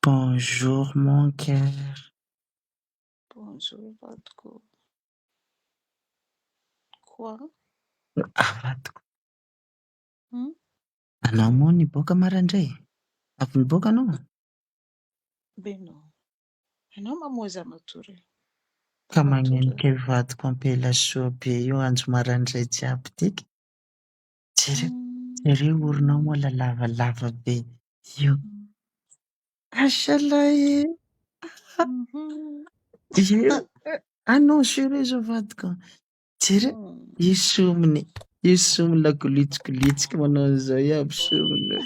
Bonjour mon cœur. Bonjour, Vatko. Quoi? Vatiko. Hmm? Anao moa niboaka maraindray? Avy niboaka anao? Beno. Ianao mamoza matory. Ka Matory. magnenika vatiko ampela soa be io andro maraindray jiaby tiky. Jereo oronao moa la lavalava be. Io. Asalahy! Io. Anao sérieux zao vatiko. Jereo. Io sominy. Io sominy la golitsika manao an'izao iaby sominy.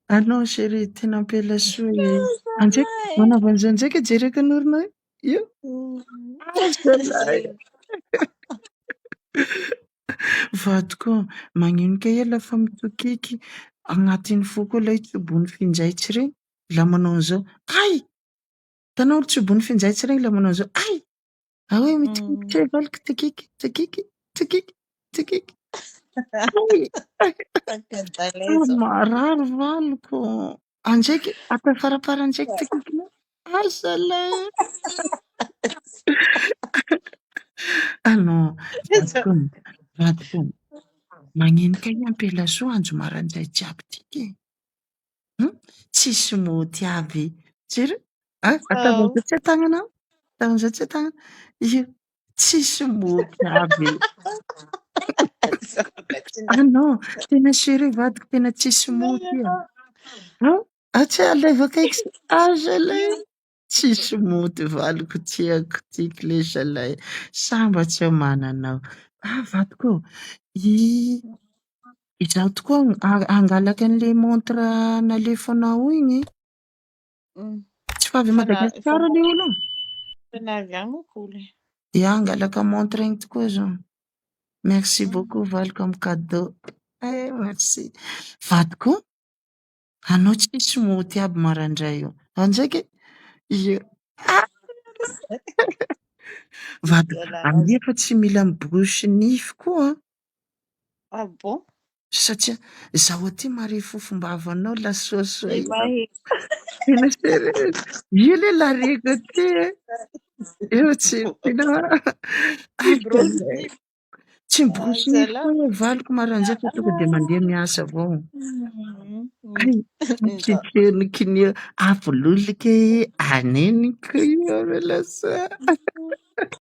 Anao chérie tena ampela soa e. Andraiky manava an'izao ndraiky jereko anorinao io. Asalahy! Vadiko magnenika ela fa mitokiky agnatin'ny foko lay tsibony finjaitsy regny la manao an'izao. Ay! Hitanao tsibony finjaitsy regny la manao an'izao. Ay! Ahoe mitikitra valiko tikiky, tikiky, tikiky, tikiky. Marary valiko. Andraiky atao faraparany ndraiky tikikinao. Asalahy! Anao vadiko magnenika io ampela soa andro maraindray jiaby tiky e. Tsisy moty aby. Jereo. Ataon'izao tsy tagnanao. Ataon'izao tsy tagnana. Io. Tsisy moty aby. Anao tena sérieux vadiko tena tsisy moty e. Tsy alevaka eky se. Zalahy. Tsisy moty valiko tiako tiky le zalahy. Samba tsy mananao. Vadiko izaho tokoa hangalaka an'le montre nalefanao igny. Tsy fa avy Madagasikara le olo. Ia, hangalaka montre igny tokoa zao. Merci beaucoup valiko amin'ny cadeau. Merci. Vadiko, anao tsisy moty aby maraindray io. Andraiky io. Vadiko, anie fa tsy mila miborosy nify koa. Ah bon? Satria zaho aty mare fofom-bavanao la soasoa io. Tena sérieux. Io le lareko ty. Io tsy tsy miborosy nify koa io valiko maraindray fa tonga dia mandeha miasa avao. Ay, tsitrenikiny avololika aneniko io amela soa.